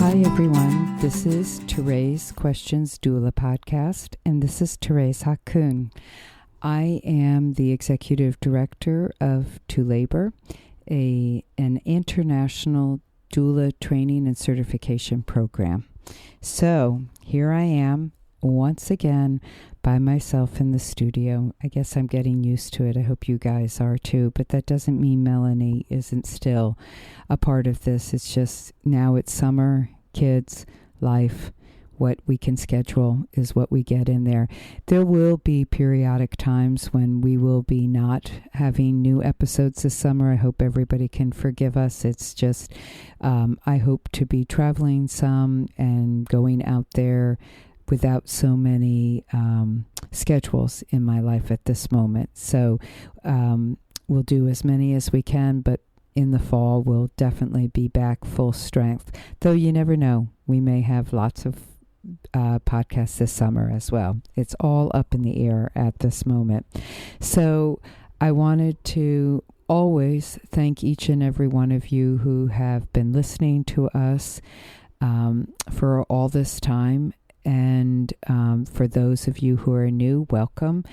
Hi everyone, this is ToRAISE Questions Doula podcast, and this is Thérèse Hakun. I am the executive director of To Labor, an international doula training and certification program. So here I am once again by myself in the studio. I guess I'm getting used to it. I hope you guys are too, but that doesn't mean Melanie isn't still a part of this. It's just now it's summer, kids, life. What we can schedule is what we get in there. There will be periodic times when we will be not having new episodes this summer. I hope everybody can forgive us. It's just, I hope to be traveling some and going out there without so many schedules in my life at this moment. So we'll do as many as we can, but in the fall we'll definitely be back full strength. Though you never know, we may have lots of podcasts this summer as well. It's all up in the air at this moment. So I wanted to always thank each and every one of you who have been listening to us for all this time. And for those of you who are new, welcome.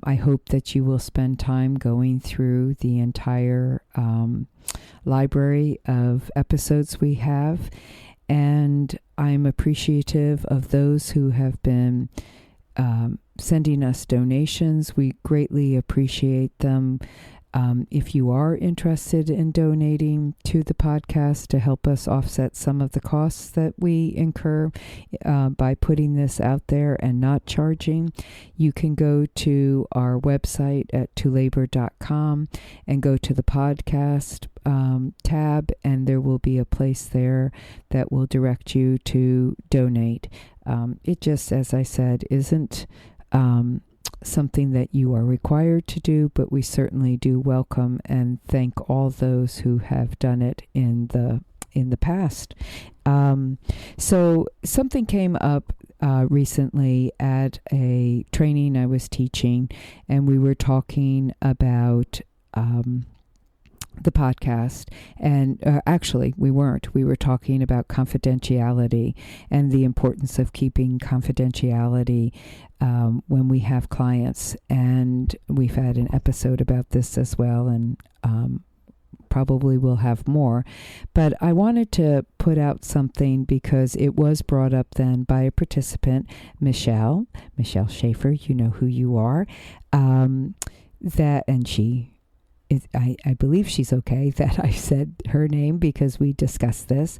I hope that you will spend time going through the entire library of episodes we have. And I'm appreciative of those who have been sending us donations. We greatly appreciate them. If you are interested in donating to the podcast to help us offset some of the costs that we incur by putting this out there and not charging, you can go to our website at tolabor.com and go to the podcast tab, and there will be a place there that will direct you to donate. It just, as I said, isn't something that you are required to do, but we certainly do welcome and thank all those who have done it in the past. So something came up recently at a training I was teaching, and we were talking about the podcast, and actually we weren't. We were talking about confidentiality and the importance of keeping confidentiality when we have clients, and we've had an episode about this as well, and probably we'll have more. But I wanted to put out something because it was brought up then by a participant, Michelle Schaefer. You know who you are. I believe she's okay that I said her name because we discussed this.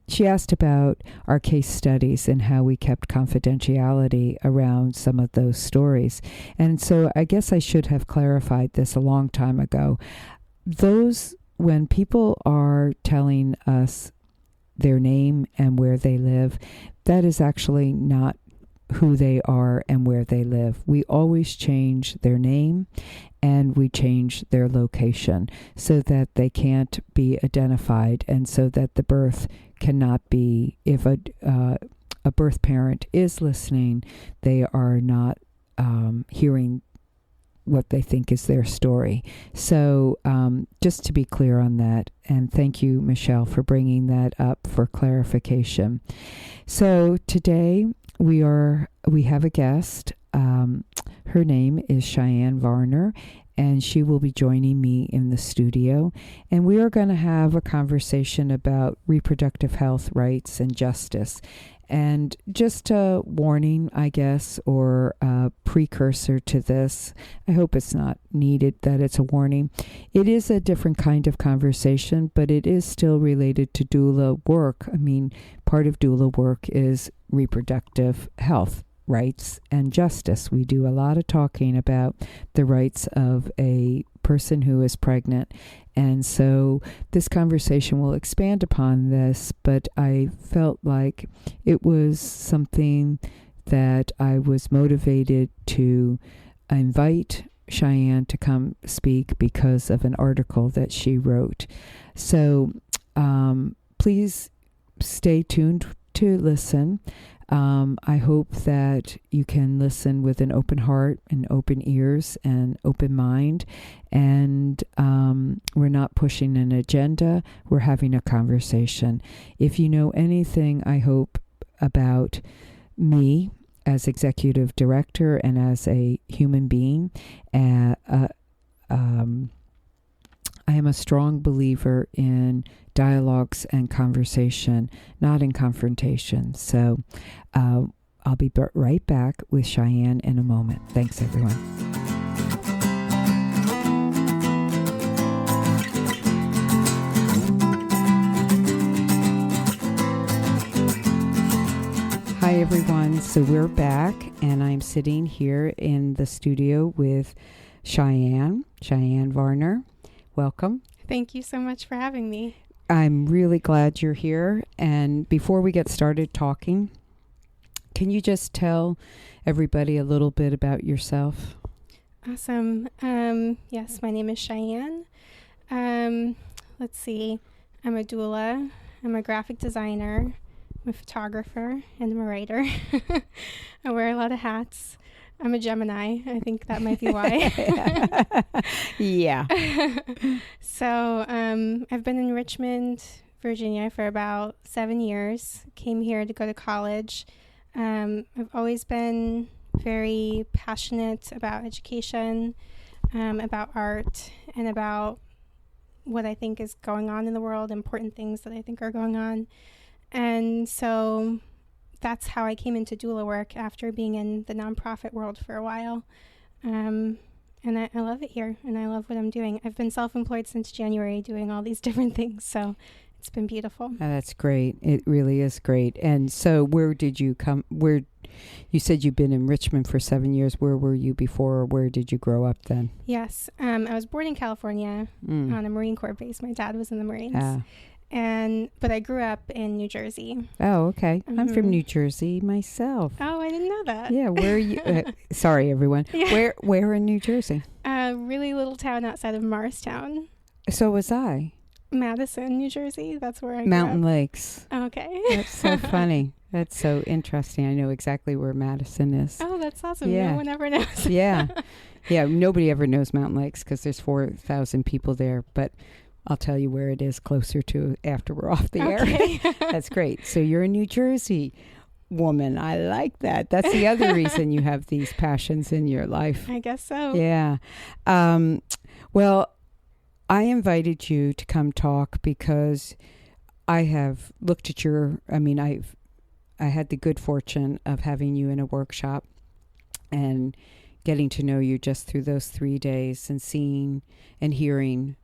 She asked about our case studies and how we kept confidentiality around some of those stories. And so I guess I should have clarified this a long time ago. When people are telling us their name and where they live, that is actually not who they are and where they live. We always change their name and we change their location so that they can't be identified, and so that the birth cannot be, if a birth parent is listening, they are not hearing what they think is their story. So just to be clear on that, and thank you, Michelle, for bringing that up for clarification. So today we have a guest. Her name is Cheyenne Varner, and she will be joining me in the studio. And we are going to have a conversation about reproductive health, rights, and justice. And just a warning, I guess, or a precursor to this, I hope it's not needed that it's a warning. It is a different kind of conversation, but it is still related to doula work. I mean, part of doula work is reproductive health, rights, and justice. We do a lot of talking about the rights of a person who is pregnant. And so this conversation will expand upon this, but I felt like it was something that I was motivated to invite Cheyenne to come speak because of an article that she wrote. So please stay tuned to listen. I hope that you can listen with an open heart and open ears and open mind. And we're not pushing an agenda. We're having a conversation. If you know anything, I hope, about me as executive director and as a human being, I am a strong believer in dialogues and conversation, not in confrontation. So I'll be right back with Cheyenne in a moment. Thanks, everyone. Hi, everyone. So we're back, and I'm sitting here in the studio with Cheyenne Varner. Welcome. Thank you so much for having me. I'm really glad you're here. And before we get started talking, can you just tell everybody a little bit about yourself? Awesome. Yes, my name is Cheyenne. Let's see. I'm a doula. I'm a graphic designer. I'm a photographer, and I'm a writer. I wear a lot of hats. I'm a Gemini. I think that might be why. Yeah. So I've been in Richmond, Virginia for about 7 years. Came here to go to college. I've always been very passionate about education, about art, and about what I think is going on in the world, important things that I think are going on. And so that's how I came into doula work after being in the nonprofit world for a while. And I love it here, and I love what I'm doing. I've been self-employed since January doing all these different things, so it's been beautiful. Oh, that's great. It really is great. And so where did you come? You said you've been in Richmond for 7 years. Where were you before, or where did you grow up then? Yes. I was born in California on a Marine Corps base. My dad was in the Marines. But I grew up in New Jersey. Oh, okay. Mm-hmm. I'm from New Jersey myself. Oh, I didn't know that. Yeah, where are you? Sorry, everyone. Yeah. Where in New Jersey? A really little town outside of Morristown. So was I. Madison, New Jersey. That's where I Mountain grew up. Lakes. Okay. That's so funny. That's so interesting. I know exactly where Madison is. Oh, that's awesome. Yeah. No one ever knows. Yeah. Nobody ever knows Mountain Lakes because there's 4,000 people there, but I'll tell you where it is closer to after we're off the air. That's great. So you're a New Jersey woman. I like that. That's the other reason you have these passions in your life. I guess so. Yeah. Well, I invited you to come talk because I have looked at I had the good fortune of having you in a workshop and getting to know you just through those 3 days and seeing and hearing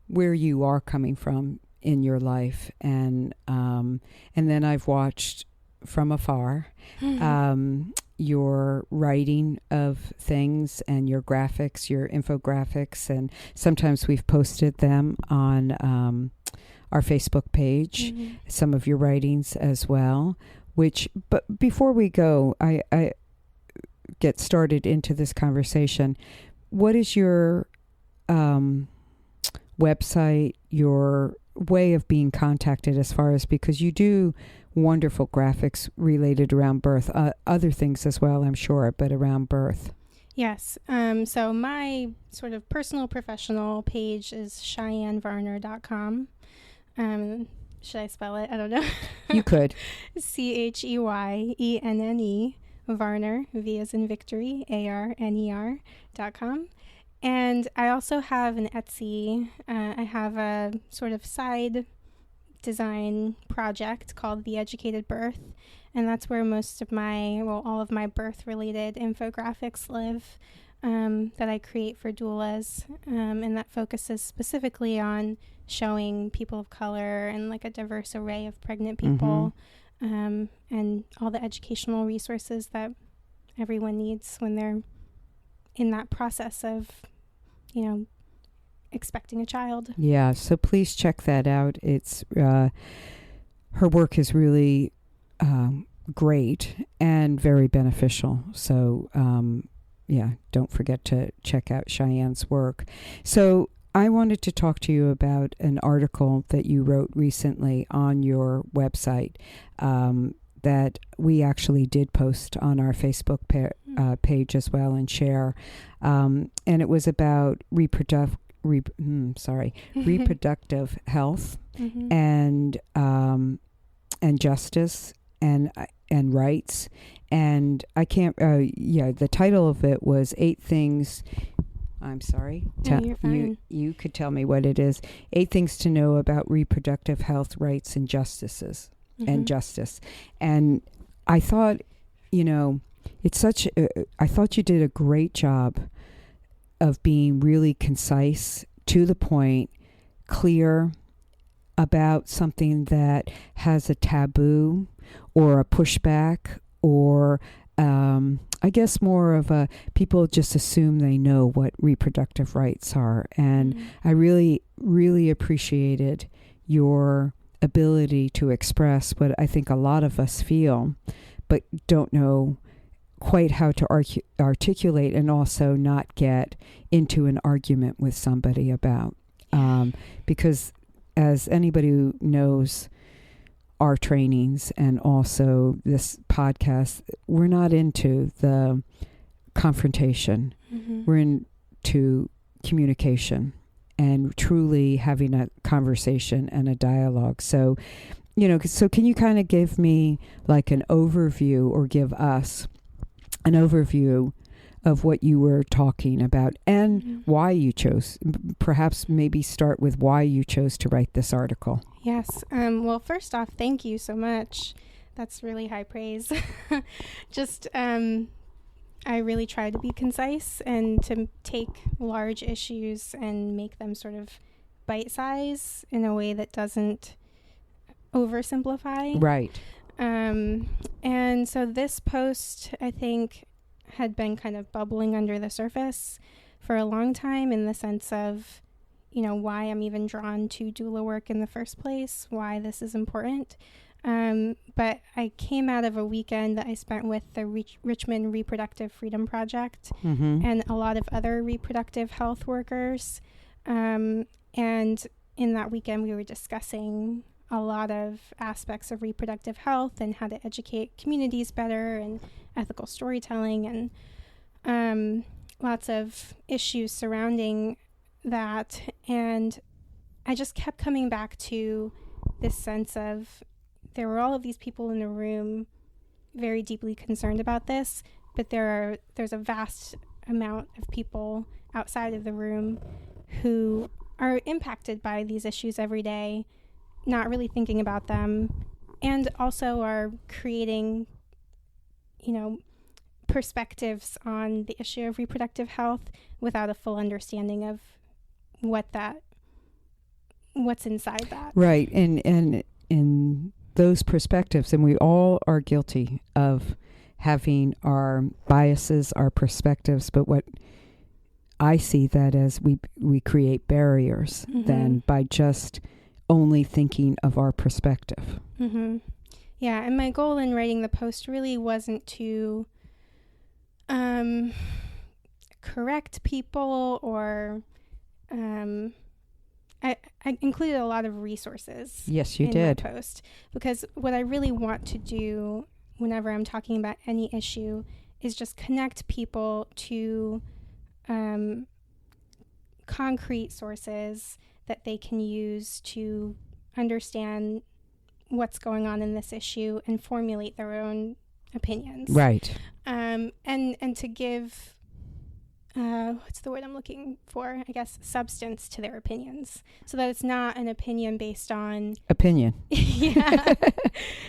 where you are coming from in your life. And then I've watched from afar your writing of things and your graphics, your infographics, and sometimes we've posted them on our Facebook page, some of your writings as well. But before we go, I get started into this conversation, what is your website, your way of being contacted as far as, because you do wonderful graphics related around birth, other things as well, I'm sure, but around birth. Yes. So my sort of personal professional page is CheyenneVarner.com. Should I spell it? I don't know. You could. Cheyenne Varner, V as in Victory, ARNER.com. And I also have an Etsy. I have a sort of side design project called The Educated Birth. And that's where all of my birth-related infographics live that I create for doulas. And that focuses specifically on showing people of color and like a diverse array of pregnant people, and all the educational resources that everyone needs when they're in that process of, expecting a child. Yeah, so please check that out. It's her work is really great and very beneficial. So, don't forget to check out Cheyenne's work. So I wanted to talk to you about an article that you wrote recently on your website that we actually did post on our Facebook page as well and share. And it was about reproductive health and justice and rights. And I can't, the title of it was 8 Things. I'm sorry. You're fine. You could tell me what it is. 8 Things to Know About Reproductive Health, Rights, and Justices. And justice. And I thought, I thought you did a great job of being really concise, to the point, clear about something that has a taboo or a pushback or I guess more of a, people just assume they know what reproductive rights are. And I really, really appreciated your ability to express what I think a lot of us feel, but don't know quite how to articulate, and also not get into an argument with somebody about. Because as anybody who knows our trainings and also this podcast, we're not into the confrontation. We're into communication and truly having a conversation and a dialogue. So, so can you kind of give me like an overview, or give us an overview of what you were talking about and why you chose, perhaps maybe start with why you chose to write this article? Yes. Well, first off, thank you so much. That's really high praise. Just, I really try to be concise and to take large issues and make them sort of bite-size in a way that doesn't oversimplify. Right. And so this post, I think, had been kind of bubbling under the surface for a long time, in the sense of, why I'm even drawn to doula work in the first place, why this is important. But I came out of a weekend that I spent with the Richmond Reproductive Freedom Project and a lot of other reproductive health workers. And in that weekend, we were discussing a lot of aspects of reproductive health and how to educate communities better, and ethical storytelling, and lots of issues surrounding that. And I just kept coming back to this sense of, there were all of these people in the room very deeply concerned about this, but there's a vast amount of people outside of the room who are impacted by these issues every day, not really thinking about them, and also are creating, perspectives on the issue of reproductive health without a full understanding of what's inside that. Right. And in those perspectives, and we all are guilty of having our biases, our perspectives, but what I see that as we create barriers then by just only thinking of our perspective. Yeah, and my goal in writing the post really wasn't to correct people, or I included a lot of resources. Yes, you did. My post, because what I really want to do whenever I'm talking about any issue is just connect people to concrete sources that they can use to understand what's going on in this issue and formulate their own opinions. Right. And to give, what's the word I'm looking for? I guess substance to their opinions, so that it's not an opinion based on opinion. Yeah.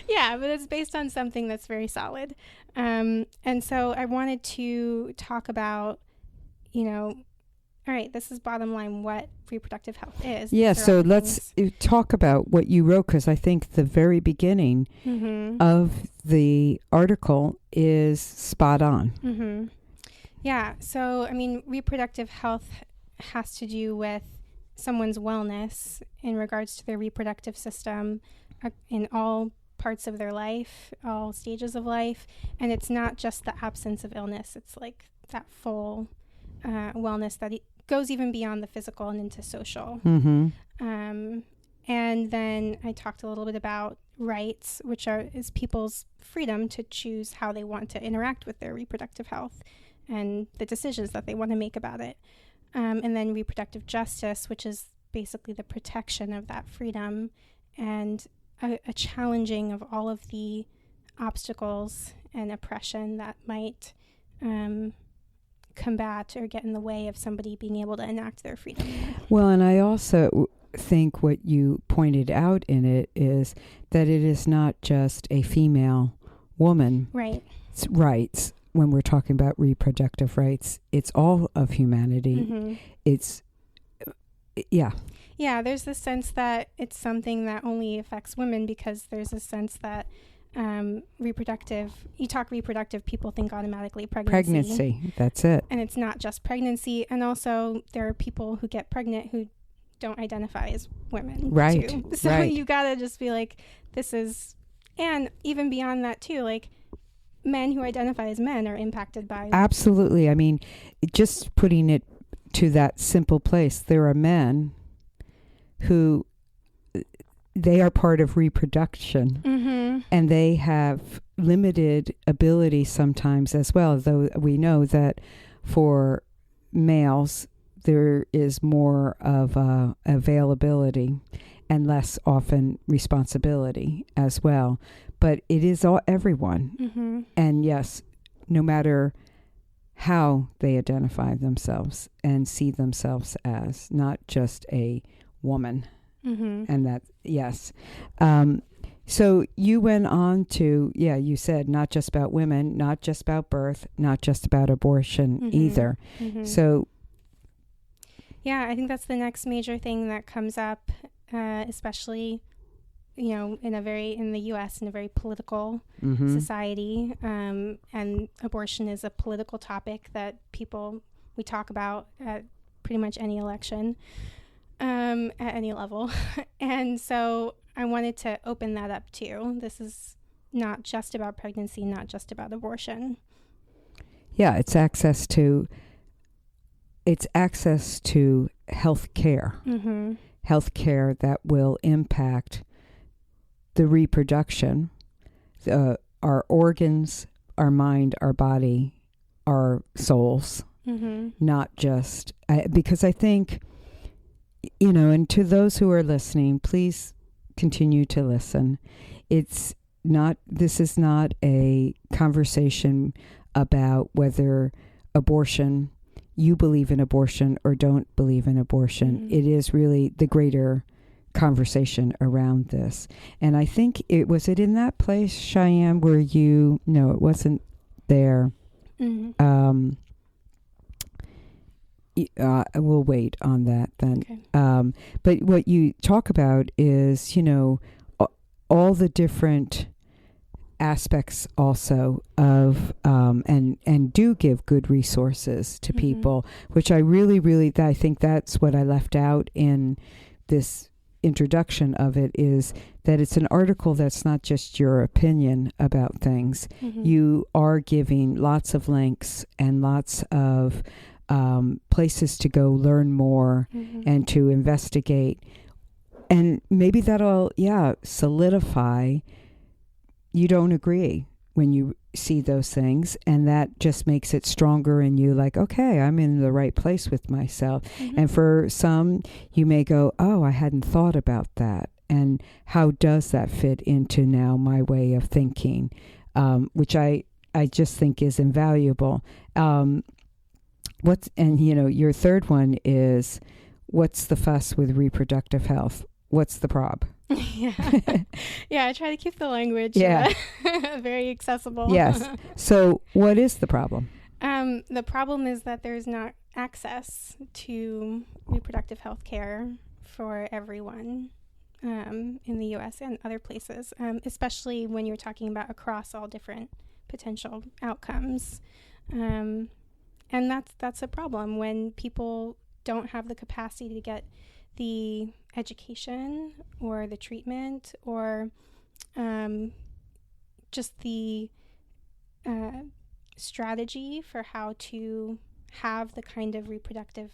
Yeah, but it's based on something that's very solid. And so I wanted to talk about, all right, this is bottom line what reproductive health is. Yeah, so let's talk about what you wrote, because I think the very beginning of the article is spot on. Yeah, so, reproductive health has to do with someone's wellness in regards to their reproductive system in all parts of their life, all stages of life. And it's not just the absence of illness. It's like that full wellness that goes even beyond the physical and into social. And then I talked a little bit about rights, which is people's freedom to choose how they want to interact with their reproductive health and the decisions that they want to make about it. And then reproductive justice, which is basically the protection of that freedom and a challenging of all of the obstacles and oppression that might combat or get in the way of somebody being able to enact their freedom. Well, and I also think what you pointed out in it is that it is not just a female woman rights when we're talking about reproductive rights. It's all of humanity. It's there's this sense that it's something that only affects women, because there's a sense that you talk reproductive, people think automatically pregnancy. That's it. And it's not just pregnancy. And also there are people who get pregnant who don't identify as women. Right. Too. So right. You gotta just be like, this is, and even beyond that too, like men who identify as men are impacted by. Absolutely. I mean, just putting it to that simple place, there are men who they are part of reproduction, and they have limited ability sometimes as well, though we know that for males there is more of availability and less often responsibility as well. But it is everyone. And yes, no matter how they identify themselves and see themselves as, not just a woman. And that, yes. So you went on to, you said not just about women, not just about birth, not just about abortion either. So. Yeah, I think that's the next major thing that comes up, especially, in the U.S., in a very political society. And abortion is a political topic that we talk about at pretty much any election. At any level. And so I wanted to open that up too. This is not just about pregnancy, not just about abortion. Yeah, it's access to health care. Health care that will impact the reproduction, our organs, our mind, our body, our souls, not just, because I think, and to those who are listening, please continue to listen. This is not a conversation about whether you believe in abortion or don't believe in abortion. It is really the greater conversation around this. And I think it in that place, Cheyenne, where no, it wasn't there. We'll wait on that then. Okay. But what you talk about is, all the different aspects also of, and do give good resources to people, which I really, I think that's what I left out in this introduction of it, is that it's an article that's not just your opinion about things. You are giving lots of links and lots of places to go learn more and to investigate. And maybe that'll, solidify you don't agree when you see those things. And that just makes it stronger in you, like, okay, I'm in the right place with myself. And for some, you may go, oh, I hadn't thought about that. And how does that fit into now my way of thinking? Which I just think is invaluable. Your third one is, what's the fuss with reproductive health? What's the prob? Yeah, I try to keep the language very accessible. Yes. So what is the problem? The problem is that there's not access to reproductive health care for everyone in the U.S. and other places, especially when you're talking about across all different potential outcomes. And that's a problem when people don't have the capacity to get the education or the treatment or just the strategy for how to have the kind of reproductive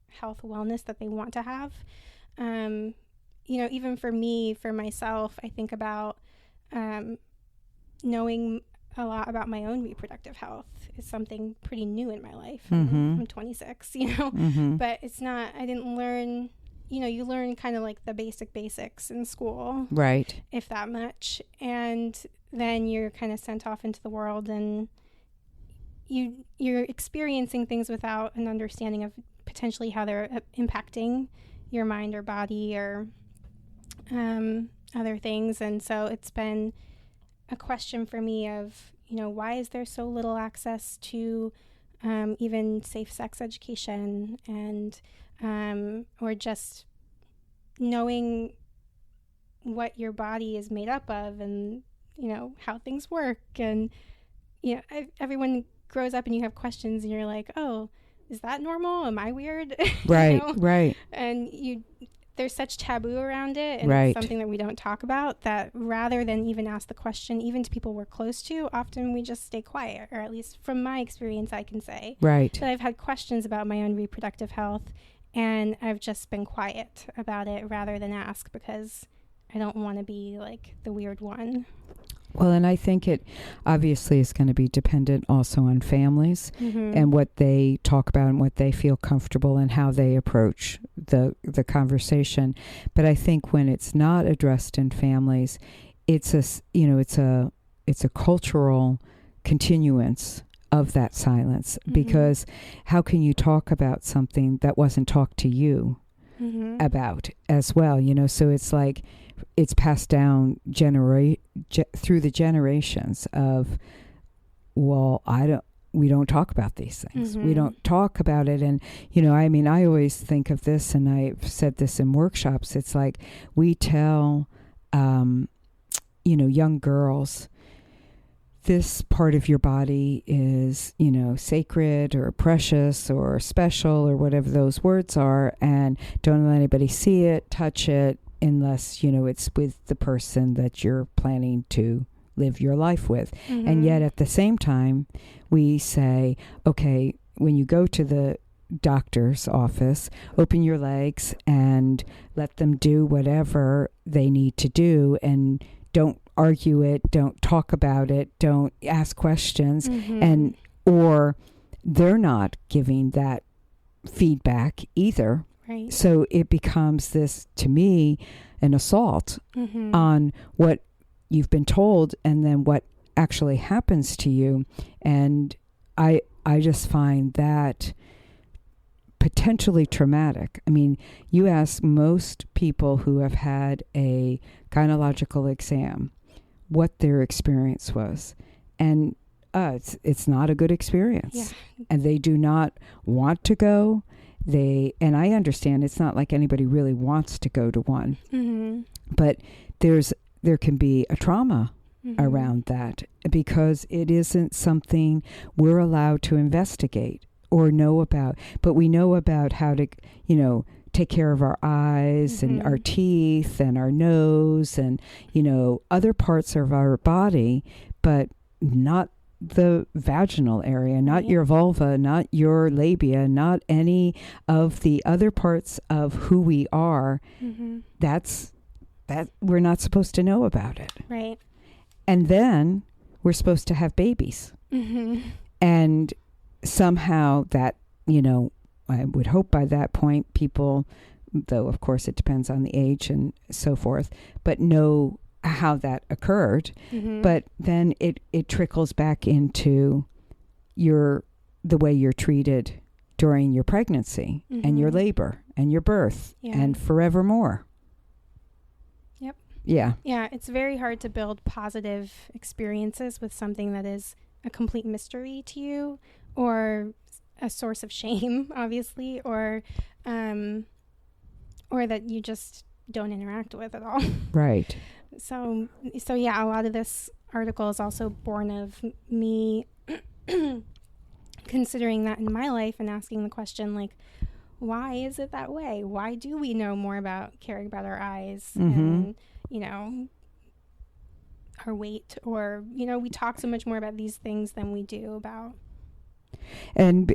health wellness that they want to have. Even for myself, I think about knowing a lot about my own reproductive health is something pretty new in my life. I'm 26, but it's not, I didn't learn, you learn kind of like the basics in school. Right. If that much. And then you're kind of sent off into the world, and you're experiencing things without an understanding of potentially how they're impacting your mind or body or other things. And so it's been a question for me of, why is there so little access to even safe sex education, and or just knowing what your body is made up of, and how things work. And everyone grows up and you have questions and you're like, oh, is that normal? Am I weird? Right. Right. And there's such taboo around it, and Right. it's something that we don't talk about, that rather than even ask the question, even to people we're close to, often we just stay quiet, or at least from my experience, I can say. Right. That I've had questions about my own reproductive health, and I've just been quiet about it rather than ask, because I don't want to be like the weird one. Well, and I think it obviously is going to be dependent also on families and what they talk about and what they feel comfortable and how they approach the conversation. But I think when it's not addressed in families, it's a cultural continuance of that silence, because how can you talk about something that wasn't talked to you about as well? So it's like, it's passed down through the generations of, well, we don't talk about these things. We don't talk about it. And, I always think of this, and I've said this in workshops. It's like we tell, young girls, this part of your body is, sacred or precious or special or whatever those words are, and don't let anybody see it, touch it, unless, it's with the person that you're planning to live your life with. And yet at the same time, we say, okay, when you go to the doctor's office, open your legs and let them do whatever they need to do, and don't argue it, don't talk about it, don't ask questions, or they're not giving that feedback either. Right. So it becomes this, to me, an assault on what you've been told and then what actually happens to you. And I just find that potentially traumatic. I mean, you ask most people who have had a gynecological exam what their experience was, and it's not a good experience. Yeah. And they do not want to go. And I understand it's not like anybody really wants to go to one, but there can be a trauma around that, because it isn't something we're allowed to investigate or know about. But we know about how to, take care of our eyes and our teeth and our nose and, other parts of our body, but not the vaginal area, not your vulva, not your labia, not any of the other parts of who we are. That we're not supposed to know about it. Right. And then we're supposed to have babies. And somehow that, I would hope by that point people, though of course it depends on the age and so forth, but know how that occurred. But then it trickles back into the way you're treated during your pregnancy and your labor and your birth and forevermore. Yep. Yeah. Yeah, it's very hard to build positive experiences with something that is a complete mystery to you, or a source of shame, obviously, or that you just don't interact with at all. Right. So yeah, a lot of this article is also born of me considering that in my life and asking the question, like, why is it that way? Why do we know more about caring about our eyes and, our weight, or, we talk so much more about these things than we do about. And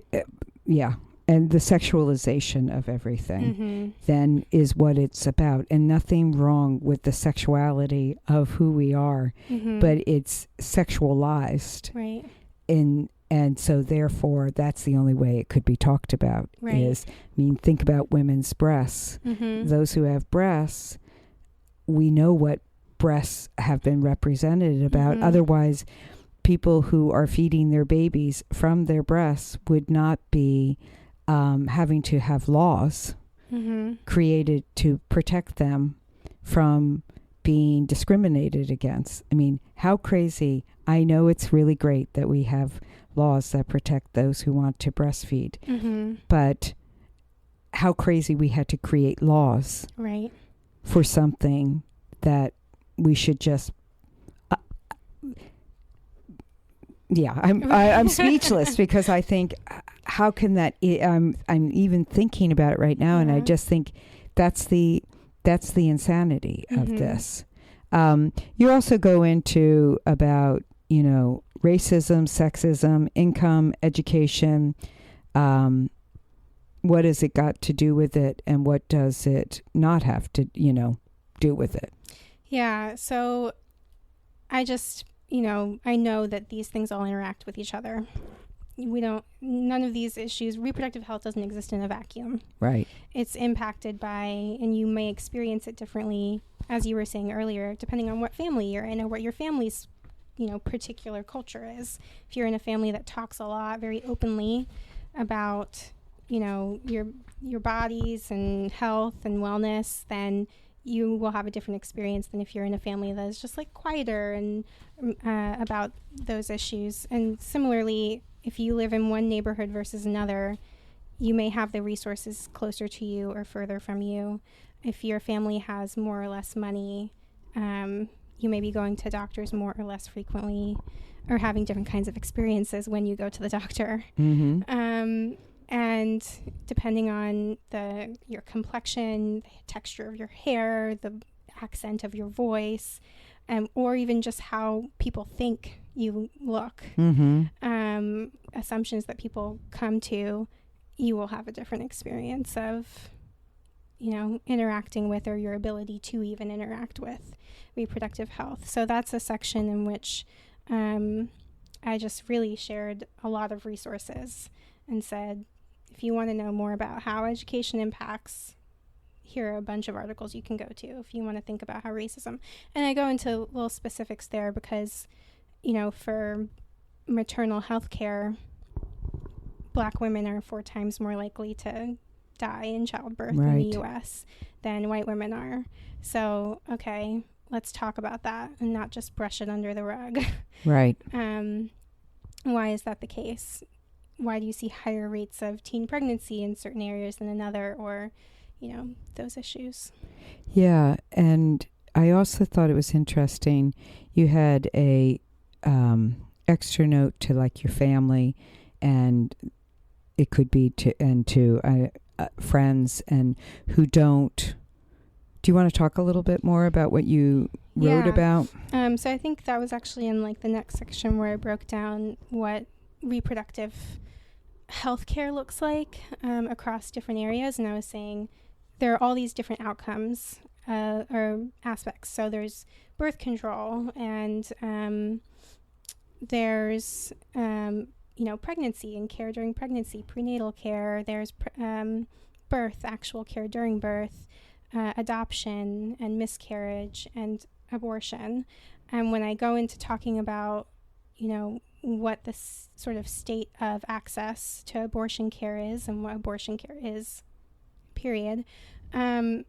and the sexualization of everything then is what it's about. And nothing wrong with the sexuality of who we are, but it's sexualized. Right. And so therefore that's the only way it could be talked about is, think about women's breasts. Those who have breasts, we know what breasts have been represented about. Otherwise, people who are feeding their babies from their breasts would not be having to have laws created to protect them from being discriminated against. I mean, how crazy. I know it's really great that we have laws that protect those who want to breastfeed, but how crazy we had to create laws for something that we should just I'm speechless because I think, how can that? I'm even thinking about it right now, and I just think that's the insanity of this. You also go into about racism, sexism, income, education. What has it got to do with it, and what does it not have to do with it? Yeah. So I just. I know that these things all interact with each other. None of these issues, reproductive health doesn't exist in a vacuum. Right. It's impacted by, and you may experience it differently, as you were saying earlier, depending on what family you're in or what your family's, particular culture is. If you're in a family that talks a lot, very openly about, your bodies and health and wellness, then you will have a different experience than if you're in a family that is just like quieter and about those issues. And similarly, if you live in one neighborhood versus another, you may have the resources closer to you or further from you. If your family has more or less money, you may be going to doctors more or less frequently, or having different kinds of experiences when you go to the doctor. And depending on your complexion, the texture of your hair, the accent of your voice, or even just how people think you look, assumptions that people come to, you will have a different experience of, interacting with, or your ability to even interact with reproductive health. So that's a section in which I just really shared a lot of resources and said, if you want to know more about how education impacts, here are a bunch of articles you can go to if you want to think about how racism. And I go into little specifics there because, for maternal health care, Black women are 4 times more likely to die in childbirth in the U.S. than white women are. So, okay, let's talk about that and not just brush it under the rug. Right. Why is that the case? Why do you see higher rates of teen pregnancy in certain areas than another, or, those issues? Yeah, and I also thought it was interesting. You had a extra note to like your family, and it could be to friends and who don't. Do you want to talk a little bit more about what you wrote about? So I think that was actually in like the next section where I broke down what reproductive healthcare looks like across different areas, and I was saying there are all these different outcomes or aspects. So there's birth control, and there's pregnancy and care during pregnancy, prenatal care. There's birth, actual care during birth, adoption and miscarriage and abortion. And when I go into talking about what the sort of state of access to abortion care is and what abortion care is, period, I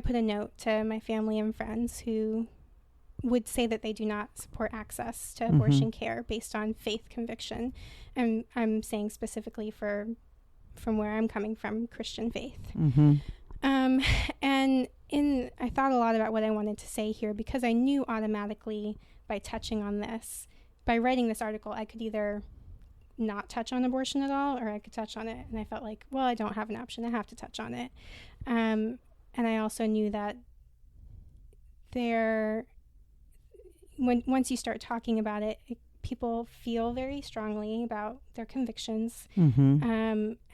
put a note to my family and friends who would say that they do not support access to abortion care based on faith conviction. And I'm saying specifically from where I'm coming from, Christian faith. And I thought a lot about what I wanted to say here, because I knew automatically by touching on this, by writing this article, I could either not touch on abortion at all, or I could touch on it. And I felt like, well, I don't have an option. I have to touch on it. And I also knew that once you start talking about it, people feel very strongly about their convictions. Mm-hmm.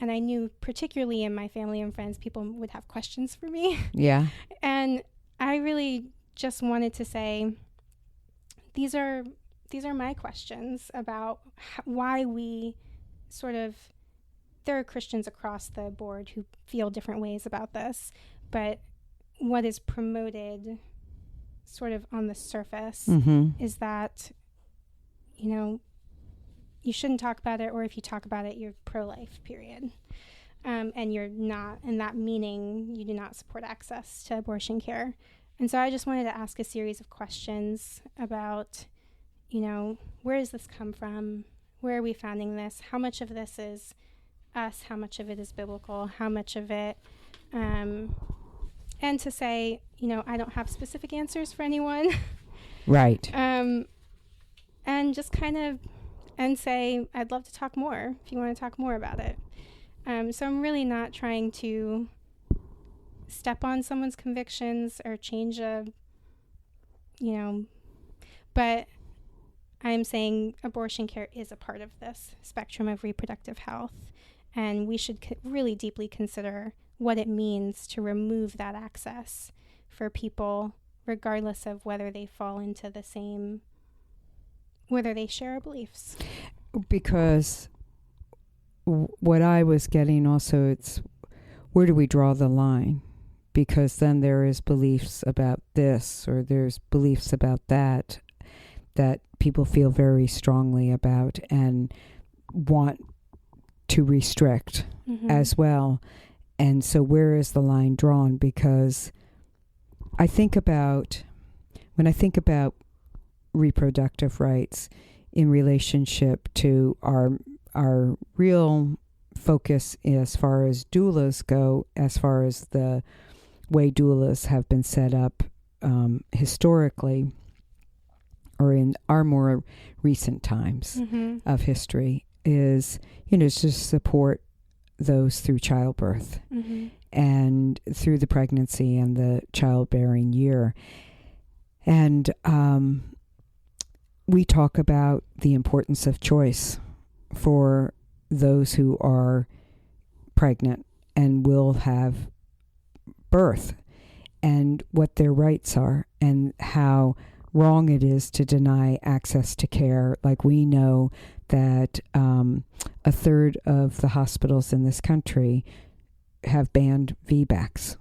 And I knew, particularly in my family and friends, people would have questions for me. Yeah. And I really just wanted to say, these are my questions about why we sort of, there are Christians across the board who feel different ways about this, but what is promoted sort of on the surface Mm-hmm. is that, you know, you shouldn't talk about it, or if you talk about it, you're pro-life, period. And you're not, in that meaning, you do not support access to abortion care. And so I just wanted to ask a series of questions about, you know, where does this come from? Where are we finding this? How much of this is us? How much of it is biblical? How much of it, and to say, you know, I don't have specific answers for anyone. Right. And just kind of, and say, I'd love to talk more if you want to talk more about it. So I'm really not trying to step on someone's convictions or change but I'm saying abortion care is a part of this spectrum of reproductive health, and we should really deeply consider what it means to remove that access for people, regardless of whether they fall into the same, whether they share our beliefs. Because what I was getting also, it's where do we draw the line? Because then there is beliefs about this, or there's beliefs about that people feel very strongly about and want to restrict as well. And so where is the line drawn? Because when I think about reproductive rights in relationship to our real focus as far as doulas go, as far as the way doulas have been set up historically, or in our more recent times of history, is, to support those through childbirth and through the pregnancy and the childbearing year. And we talk about the importance of choice for those who are pregnant and will have birth, and what their rights are, and how wrong it is to deny access to care. Like, we know that a third of the hospitals in this country have banned VBACs.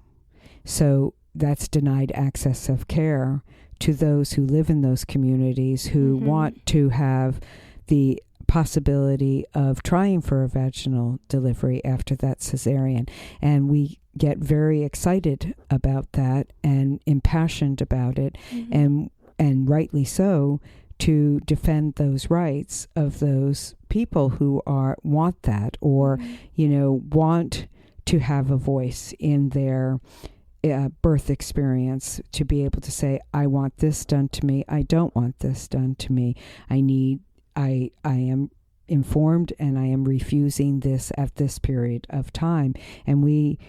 So that's denied access of care to those who live in those communities who want to have the possibility of trying for a vaginal delivery after that cesarean. And we get very excited about that and impassioned about it, and rightly so, to defend those rights of those people who want that, or want to have a voice in their birth experience, to be able to say, I want this done to me, I don't want this done to me, I am informed and I am refusing this at this period of time. And we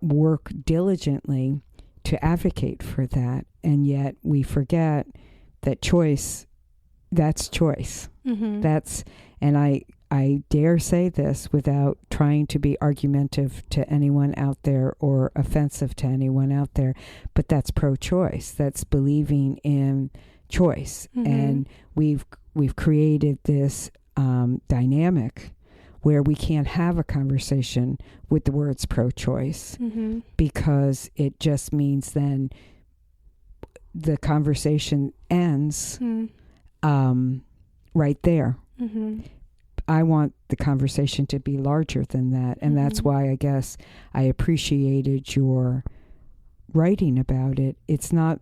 work diligently to advocate for that, and yet we forget that choice, that's choice. And I dare say this without trying to be argumentative to anyone out there or offensive to anyone out there, but that's pro-choice. That's believing in choice. And we've created this dynamic where we can't have a conversation with the words pro-choice, because it just means then the conversation ends right there. I want the conversation to be larger than that, and that's why I guess I appreciated your writing about it. It's not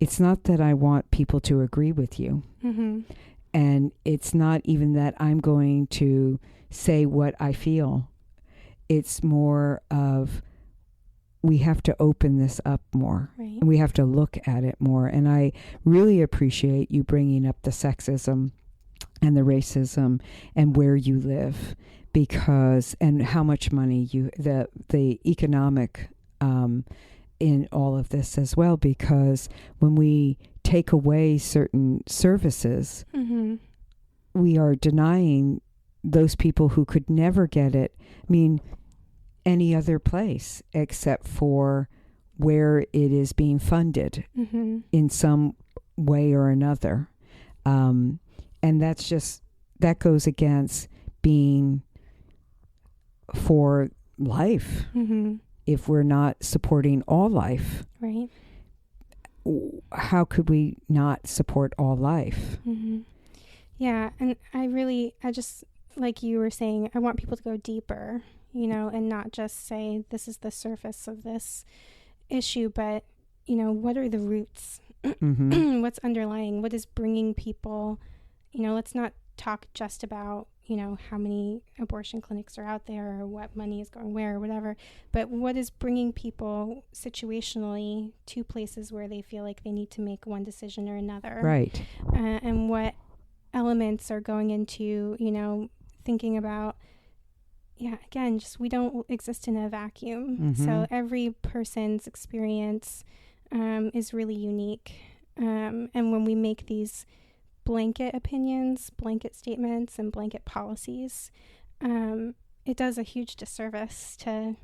that I want people to agree with you, and it's not even that I'm going to say what I feel. It's more of, we have to open this up more. Right. And we have to look at it more. And I really appreciate you bringing up the sexism and the racism and where you live, because, and how much money the economic in all of this as well, because when we take away certain services, we are denying those people who could never get it, any other place except for where it is being funded in some way or another. And that goes against being for life. If we're not supporting all life, right? How could we not support all life? Yeah, and I just, like you were saying, I want people to go deeper, and not just say this is the surface of this issue, but, what are the roots? What's underlying? What is bringing people, let's not talk just about, how many abortion clinics are out there or what money is going where or whatever, but what is bringing people situationally to places where they feel like they need to make one decision or another. Right. And what elements are going into, thinking about, again, just we don't exist in a vacuum. So every person's experience is really unique. And when we make these blanket opinions, blanket statements, and blanket policies, it does a huge disservice to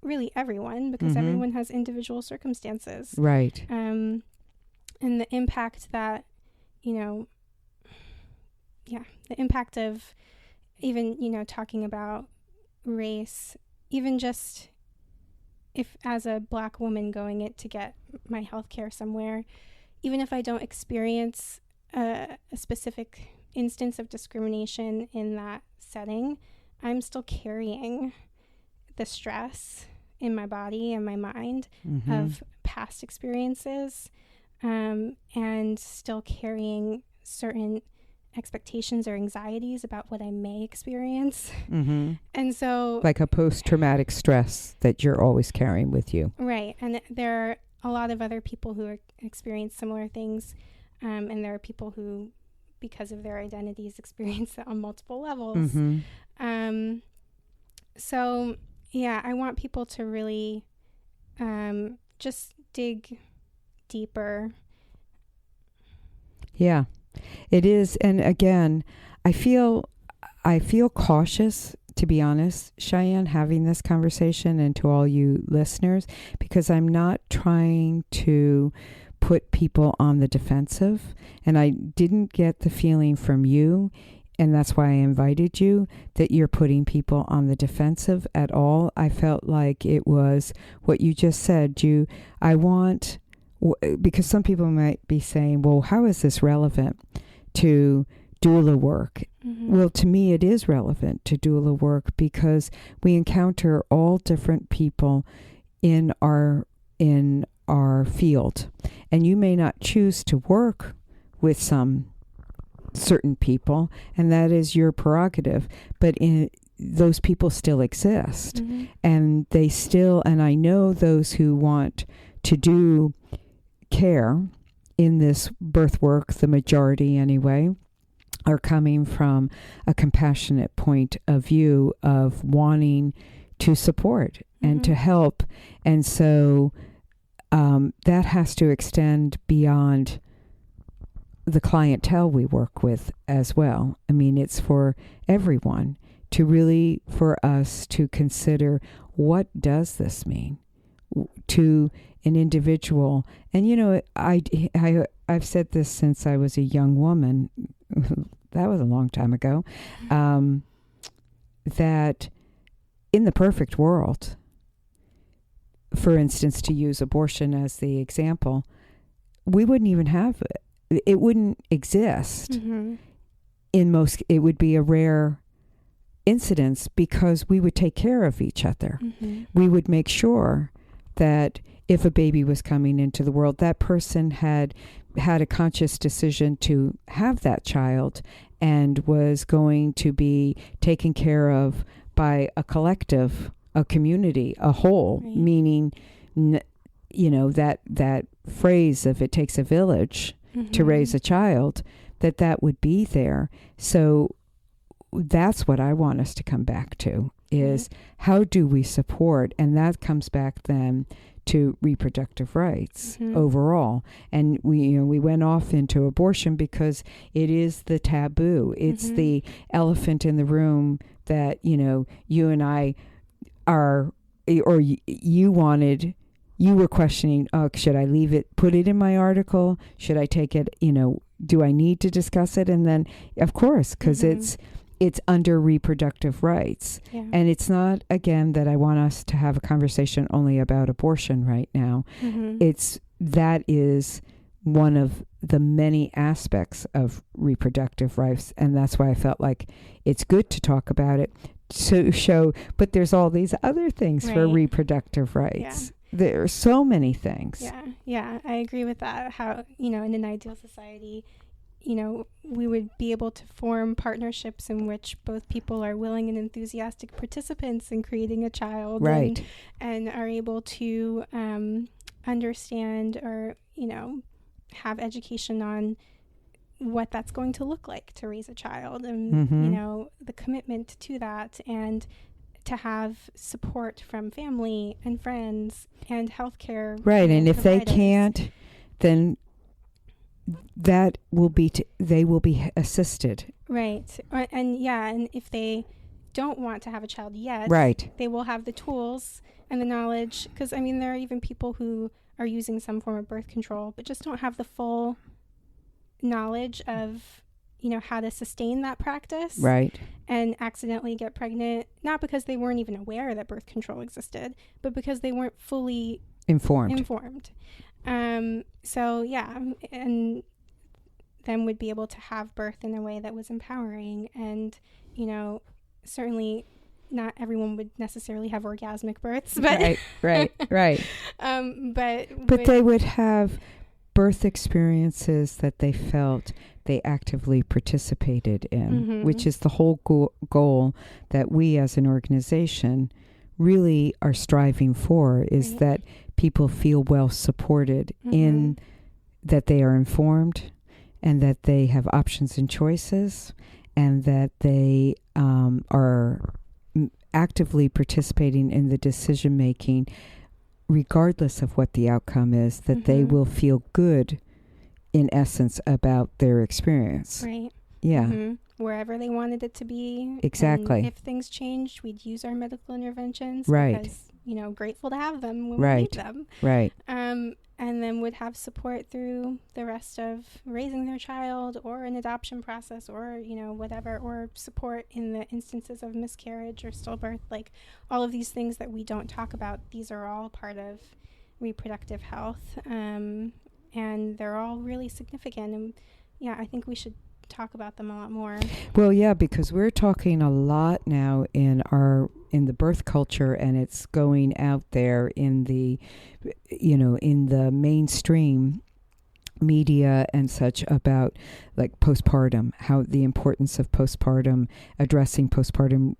really everyone, because everyone has individual circumstances. Right. And the impact that, the impact of even, talking about race, even just if as a Black woman going to get my health care somewhere, even if I don't experience a specific instance of discrimination in that setting, I'm still carrying the stress in my body and my mind of past experiences, and still carrying certain expectations or anxieties about what I may experience. And so, like a post-traumatic stress that you're always carrying with you. Right. And there are a lot of other people who experience similar things. And there are people who, because of their identities, experience it on multiple levels. So, I want people to really just dig deeper. Yeah, it is. And again, I feel cautious, to be honest, Cheyenne, having this conversation, and to all you listeners, because I'm not trying to put people on the defensive. And I didn't get the feeling from you, and that's why I invited you, that you're putting people on the defensive at all. I felt like it was what you just said. Because some people might be saying, well, how is this relevant to doula work? Well, to me, it is relevant to doula work, because we encounter all different people in our field. And you may not choose to work with some certain people, and that is your prerogative, but those people still exist. And they still, and I know those who want to do care in this birth work, the majority anyway, are coming from a compassionate point of view of wanting to support and to help. And so that has to extend beyond the clientele we work with as well. It's for everyone to really, for us to consider, what does this mean to an individual? And I've said this since I was a young woman. That was a long time ago. That in the perfect world, for instance, to use abortion as the example, we wouldn't even have it. It wouldn't exist. It would be a rare incidence, because we would take care of each other. We would make sure that if a baby was coming into the world, that person had a conscious decision to have that child and was going to be taken care of by a collective, a community, a whole, right. Meaning, that phrase of it takes a village to raise a child, that would be there. So that's what I want us to come back to, is how do we support? And that comes back then to reproductive rights overall. And we went off into abortion because it is the taboo. It's the elephant in the room that, you and I are, or you were questioning, should I leave it, put it in my article? Should I take it, do I need to discuss it? And then, of course, because it's under reproductive rights. Yeah. And it's not, again, that I want us to have a conversation only about abortion right now. That is one of the many aspects of reproductive rights. And that's why I felt like it's good to talk about it, to show, but there's all these other things for reproductive rights. Yeah. There are so many things. Yeah, I agree with that. How, in an ideal society, we would be able to form partnerships in which both people are willing and enthusiastic participants in creating a child. Right. And are able to understand or, have education on what that's going to look like to raise a child and, the commitment to that, and to have support from family and friends and healthcare. Right. And if providers. They can't, then that will be, they will be assisted. Right. And if they don't want to have a child yet, they will have the tools and the knowledge. Because, there are even people who are using some form of birth control, but just don't have the full knowledge of, how to sustain that practice. Right. And accidentally get pregnant, not because they weren't even aware that birth control existed, but because they weren't fully informed. And then would be able to have birth in a way that was empowering. And, certainly not everyone would necessarily have orgasmic births, but right. But they would have birth experiences that they felt they actively participated in, which is the whole goal that we as an organization really are striving for, is that people feel well supported in that they are informed and that they have options and choices, and that they are actively participating in the decision making regardless of what the outcome is, that they will feel good in essence about their experience. Right. Yeah. Wherever they wanted it to be. Exactly. And if things changed, we'd use our medical interventions. Right. Because, grateful to have them when we need them. Right. And then would have support through the rest of raising their child, or an adoption process, or, whatever, or support in the instances of miscarriage or stillbirth. Like all of these things that we don't talk about, these are all part of reproductive health. And they're all really significant. And I think we should talk about them a lot more. Well, yeah, because we're talking a lot now in the birth culture, and it's going out there in the, in the mainstream media and such, about like postpartum, how the importance of postpartum, addressing postpartum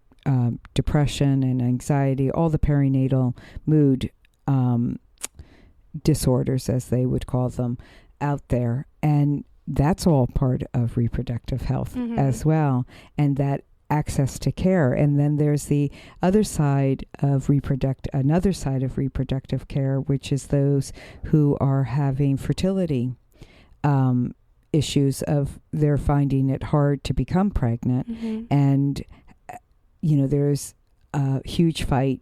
depression and anxiety, all the perinatal mood disorders, as they would call them, out there. And that's all part of reproductive health as well, and that access to care. And then there's the other side of another side of reproductive care, which is those who are having fertility issues, of they're finding it hard to become pregnant. And there's a huge fight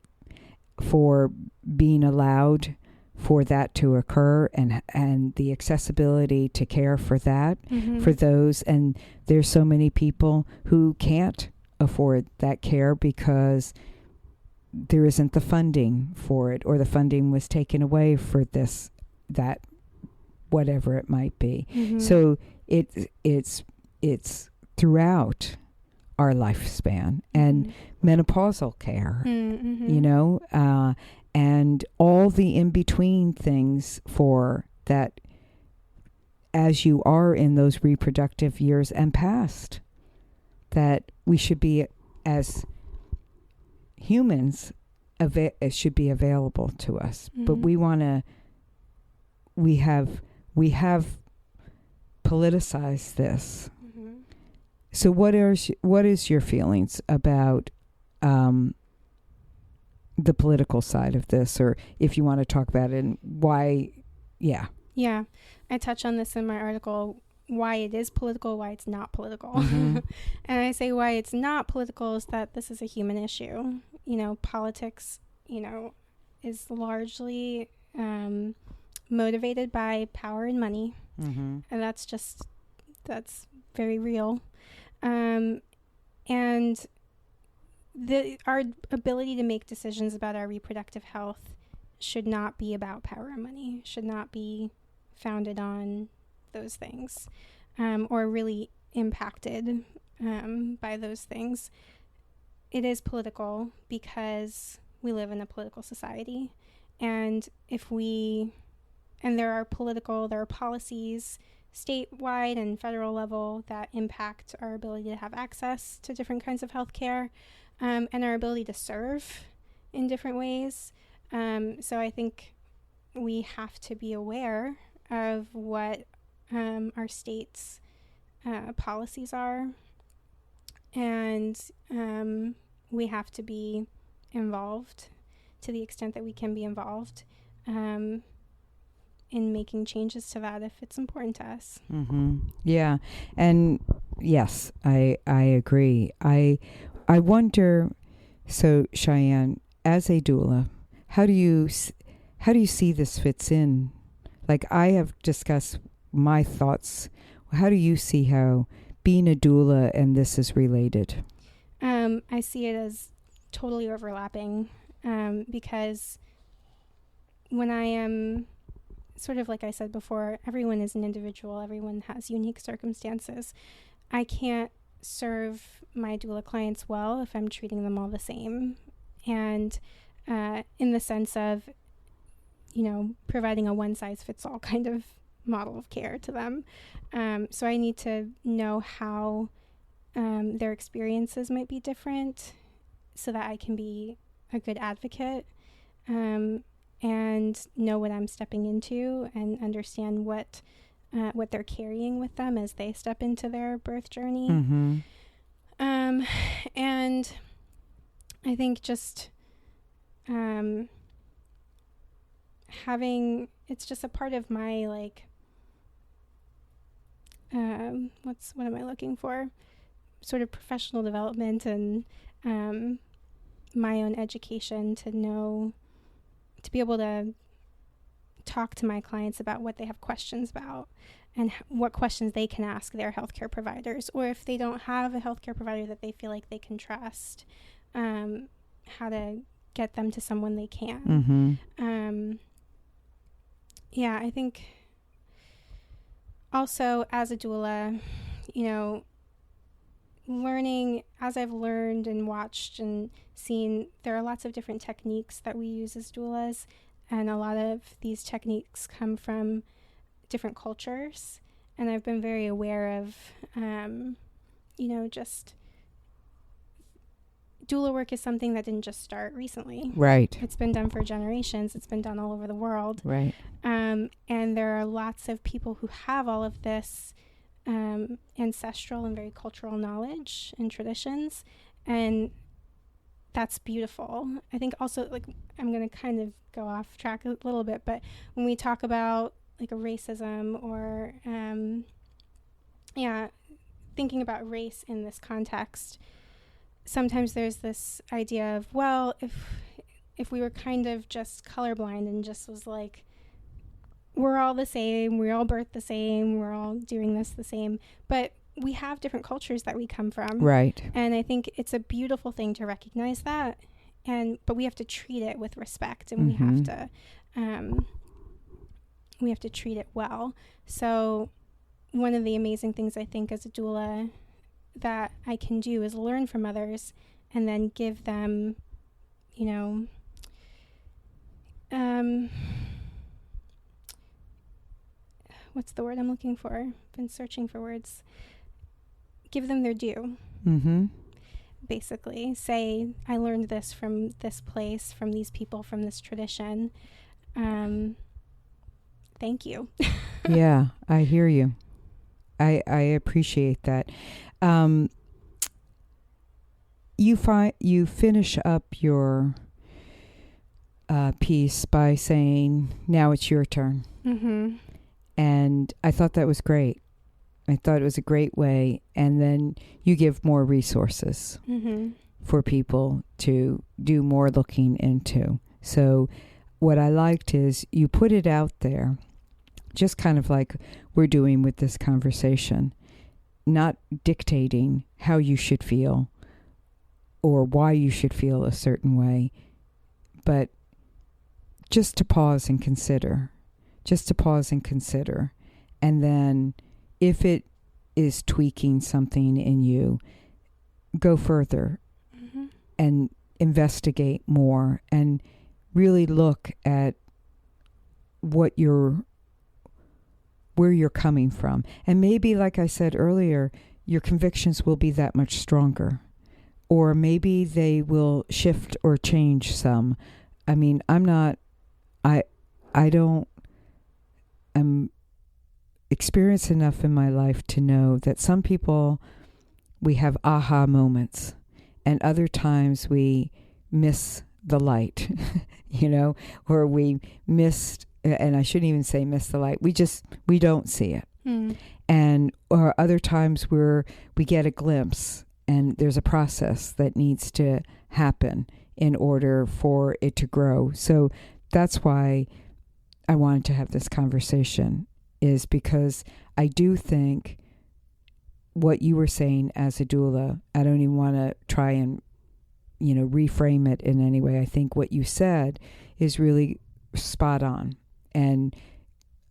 for being allowed for that to occur, and the accessibility to care for that for those. And there's so many people who can't afford that care because there isn't the funding for it, or the funding was taken away for that, whatever it might be. So it's throughout our lifespan, and menopausal care, and all the in-between things for that, as you are in those reproductive years and past, that we should be, as humans, it should be available to us. But we have politicized this. So what is your feelings about the political side of this, or if you want to talk about it and why. Yeah. Yeah. I touch on this in my article, why it is political, why it's not political. And I say why it's not political is that this is a human issue. Politics, is largely motivated by power and money. And that's very real. And our ability to make decisions about our reproductive health should not be about power and money, should not be founded on those things, or really impacted by those things. It is political because we live in a political society, and there are policies statewide and federal level that impact our ability to have access to different kinds of healthcare, and our ability to serve in different ways. So I think we have to be aware of what our state's policies are, and we have to be involved to the extent that we can be involved in making changes to that if it's important to us. Yeah, and yes, I agree. I wonder. So Cheyenne, as a doula, how do you see this fits in? Like, I have discussed my thoughts. How do you see how being a doula and this is related? I see it as totally overlapping, because when I am, sort of like I said before, everyone is an individual, everyone has unique circumstances. I can't serve my doula clients well if I'm treating them all the same. And in the sense of, providing a one-size-fits-all kind of model of care to them. So I need to know how their experiences might be different so that I can be a good advocate, and know what I'm stepping into and understand what they're carrying with them as they step into their birth journey. And I think just it's just a part of my, like, what am I looking for? Sort of professional development and my own education to be able to talk to my clients about what they have questions about and what questions they can ask their healthcare providers, or if they don't have a healthcare provider that they feel like they can trust, how to get them to someone they can. Yeah, I think also as a doula, learning, as I've learned and watched and seen, there are lots of different techniques that we use as doulas, and a lot of these techniques come from different cultures, and I've been very aware of, just doula work is something that didn't just start recently. Right. It's been done for generations. It's been done all over the world. Right. And there are lots of people who have all of this ancestral and very cultural knowledge and traditions, and that's beautiful. I think also, like, I'm going to kind of go off track a little bit, but when we talk about like a racism or thinking about race in this context, sometimes there's this idea of, well, if we were kind of just colorblind and just was like, we're all the same, we all birth the same, we're all doing this the same, but we have different cultures that we come from. Right. And I think it's a beautiful thing to recognize that, but we have to treat it with respect, and we have to treat it well. So one of the amazing things I think as a doula that I can do is learn from others and then give them, what's the word I'm looking for? I've been searching for words. Give them their due. Basically, say, I learned this from this place, from these people, from this tradition. Thank you. Yeah, I hear you. I appreciate that. You finish up your piece by saying, now it's your turn. Mm-hmm. And I thought that was great. I thought it was a great way. And then you give more resources for people to do more looking into. So what I liked is you put it out there, just kind of like we're doing with this conversation, not dictating how you should feel or why you should feel a certain way, but just to pause and consider. And then if it is tweaking something in you, go further and investigate more and really look at where you're coming from. And maybe, like I said earlier, your convictions will be that much stronger. Or maybe they will shift or change some. I mean, I'm experienced enough in my life to know that some people, we have aha moments, and other times we miss the light, or we missed, and I shouldn't even say miss the light, we don't see it. Or other times where we get a glimpse and there's a process that needs to happen in order for it to grow. So that's why I wanted to have this conversation, is because I do think what you were saying as a doula, I don't even want to try and, reframe it in any way. I think what you said is really spot on, and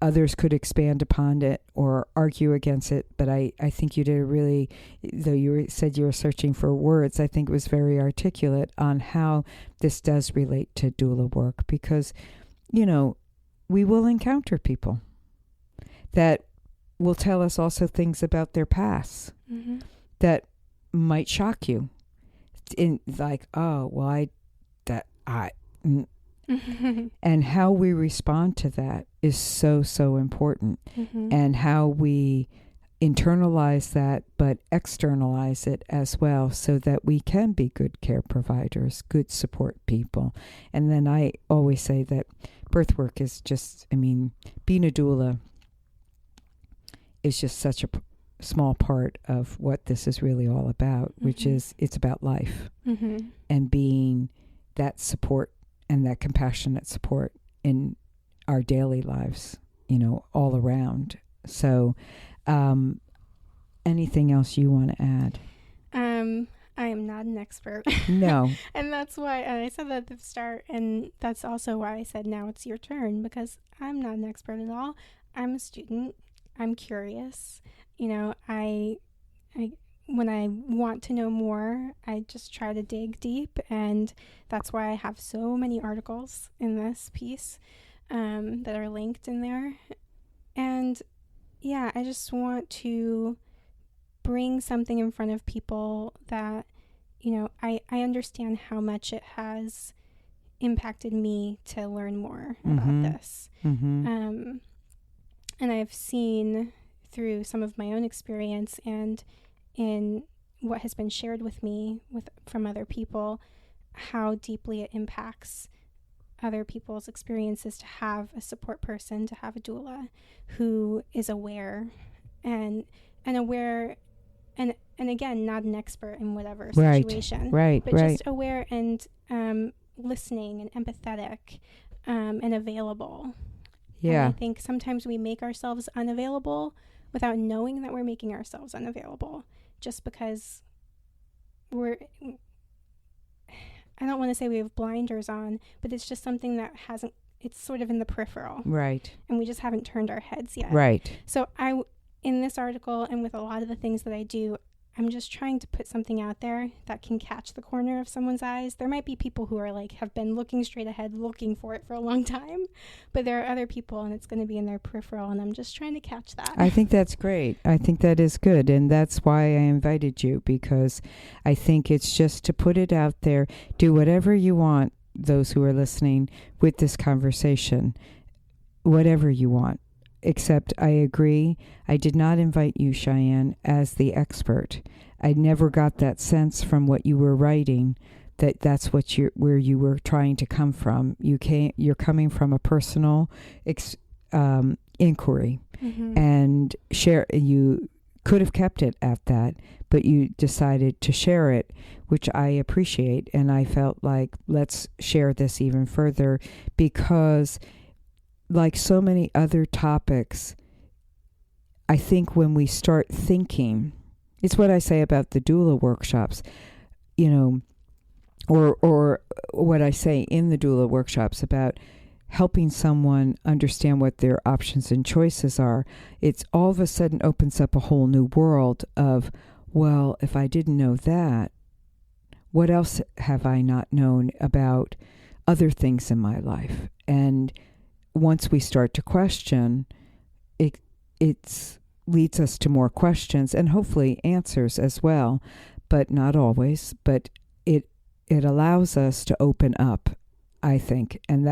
others could expand upon it or argue against it. But I think you did a really, though you said you were searching for words, I think it was very articulate on how this does relate to doula work, because, we will encounter people that will tell us also things about their past that might shock you. In like, oh, well, and how we respond to that is so, so important. And how we internalize that, but externalize it as well, so that we can be good care providers, good support people. And then I always say that birth work is just, being a doula is just such a small part of what this is really all about, which is it's about life and being that support and that compassionate support in our daily lives, all around. So anything else you want to add? I am not an expert. No. And that's why I said that at the start, and that's also why I said now it's your turn, because I'm not an expert at all. I'm a student. I'm curious. I when I want to know more, I just try to dig deep, and that's why I have so many articles in this piece that are linked in there. And yeah, I just want to bring something in front of people that, I understand how much it has impacted me to learn more about this. And I've seen through some of my own experience and in what has been shared with me from other people, how deeply it impacts other people's experiences to have a support person, to have a doula who is aware and aware and again, not an expert in whatever situation, but just aware and listening and empathetic and available. Yeah. And I think sometimes we make ourselves unavailable without knowing that we're making ourselves unavailable, just because I don't want to say we have blinders on, but it's just something that it's sort of in the peripheral. Right. And we just haven't turned our heads yet. Right. So in this article and with a lot of the things that I do, I'm just trying to put something out there that can catch the corner of someone's eyes. There might be people who are have been looking straight ahead, looking for it for a long time, but there are other people and it's going to be in their peripheral, and I'm just trying to catch that. I think that's great. I think that is good. And that's why I invited you, because I think it's just to put it out there. Do whatever you want, those who are listening, with this conversation, whatever you want. Except I agree, I did not invite you, Cheyenne, as the expert. I never got that sense from what you were writing, that's what where you were trying to come from. You're coming from a personal inquiry, and you could have kept it at that, but you decided to share it, which I appreciate. And I felt like, let's share this even further, because like so many other topics, I think when we start thinking, it's what I say about the doula workshops, or what I say in the doula workshops about helping someone understand what their options and choices are. It's all of a sudden opens up a whole new world of, well, if I didn't know that, what else have I not known about other things in my life? And once we start to question, it leads us to more questions and hopefully answers as well, but not always. But it allows us to open up, I think, and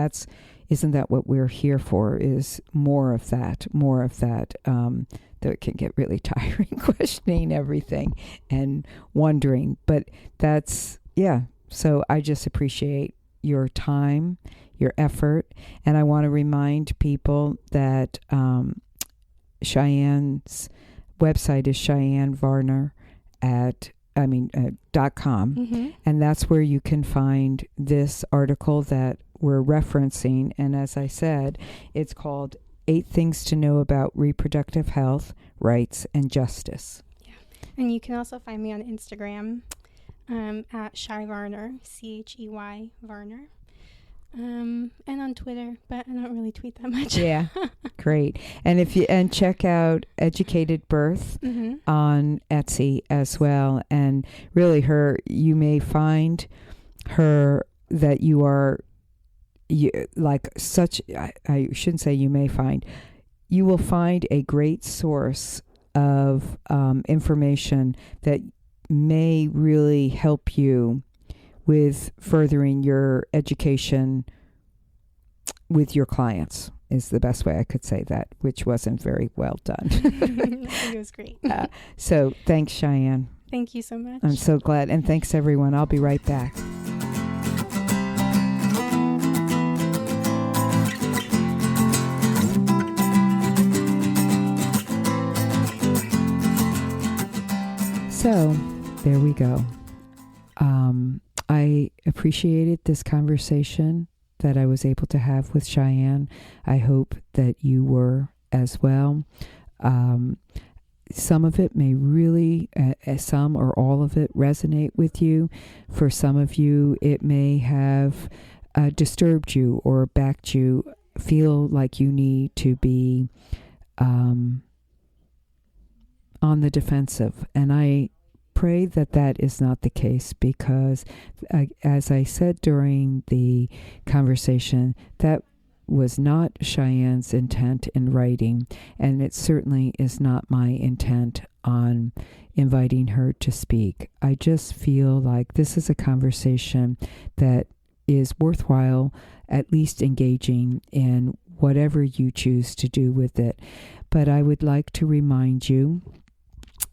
isn't that what we're here for? Is more of that. Though it can get really tiring, questioning everything and wondering. But so I just appreciate your time, your effort. And I want to remind people that Cheyenne's website is CheyenneVarner.com. And that's where you can find this article that we're referencing. And as I said, it's called 8 Things to Know About Reproductive Health, Rights, and Justice. Yeah. And you can also find me on Instagram at Cheyenne Varner, Chey Varner. And on Twitter, but I don't really tweet that much. Yeah, great. And check out Educated Birth on Etsy as well. And really, you may find her that you are I shouldn't say you may find. You will find a great source of information that may really help you with furthering your education with your clients, is the best way I could say that, which wasn't very well done. I think it was great. So thanks, Cheyenne. Thank you so much. I'm so glad. And thanks, everyone. I'll be right back. So there we go. I appreciated this conversation that I was able to have with Cheyenne. I hope that you were as well. Some of it may really, some or all of it, resonate with you. For some of you, it may have disturbed you or backed you, feel like you need to be on the defensive. And I pray that is not the case, because as I said during the conversation, that was not Cheyenne's intent in writing, and it certainly is not my intent on inviting her to speak. I just feel like this is a conversation that is worthwhile at least engaging in, whatever you choose to do with it. But I would like to remind you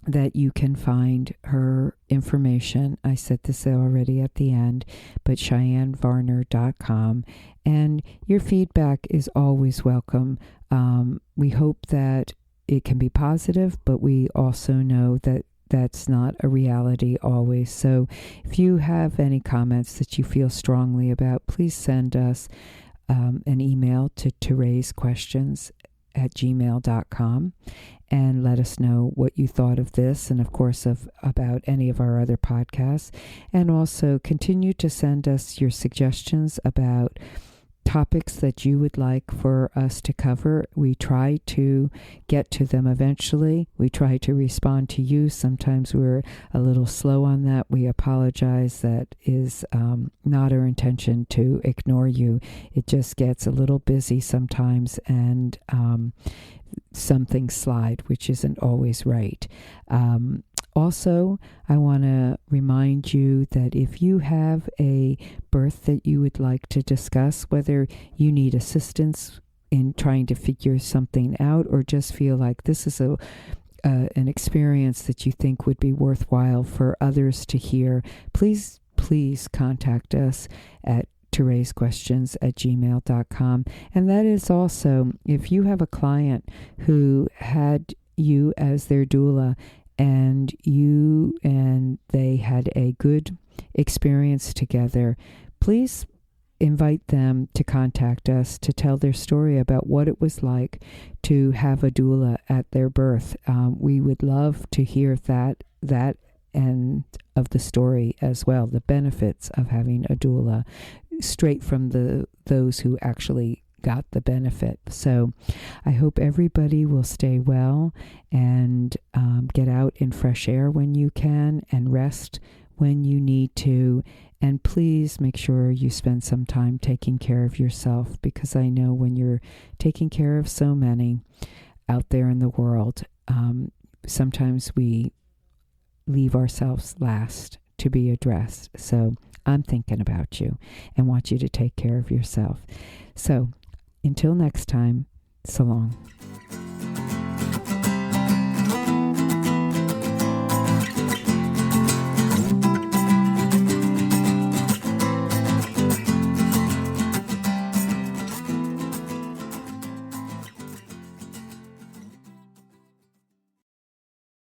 that you can find her information. I said this already at the end, but CheyenneVarner.com. And your feedback is always welcome. We hope that it can be positive, but we also know that that's not a reality always. So if you have any comments that you feel strongly about, please send us an email to ToRAISEQuestions@gmail.com. and let us know what you thought of this, and of course about any of our other podcasts. And also continue to send us your suggestions about topics that you would like for us to cover. We try to get to them eventually. We try to respond to you. Sometimes we're a little slow on that. We apologize. That is not our intention to ignore you. It just gets a little busy sometimes, and some things slide, which isn't always right. Also, I want to remind you that if you have a birth that you would like to discuss, whether you need assistance in trying to figure something out, or just feel like this is an experience that you think would be worthwhile for others to hear, please please contact us at ToRAISEQuestions@gmail.com. And that is also, if you have a client who had you as their doula and you and they had a good experience together, please invite them to contact us to tell their story about what it was like to have a doula at their birth. We would love to hear that end of the story as well, the benefits of having a doula, straight from those who actually got the benefit. So I hope everybody will stay well and get out in fresh air when you can and rest when you need to. And please make sure you spend some time taking care of yourself, because I know when you're taking care of so many out there in the world, sometimes we leave ourselves last to be addressed. So I'm thinking about you and want you to take care of yourself. So until next time, so long.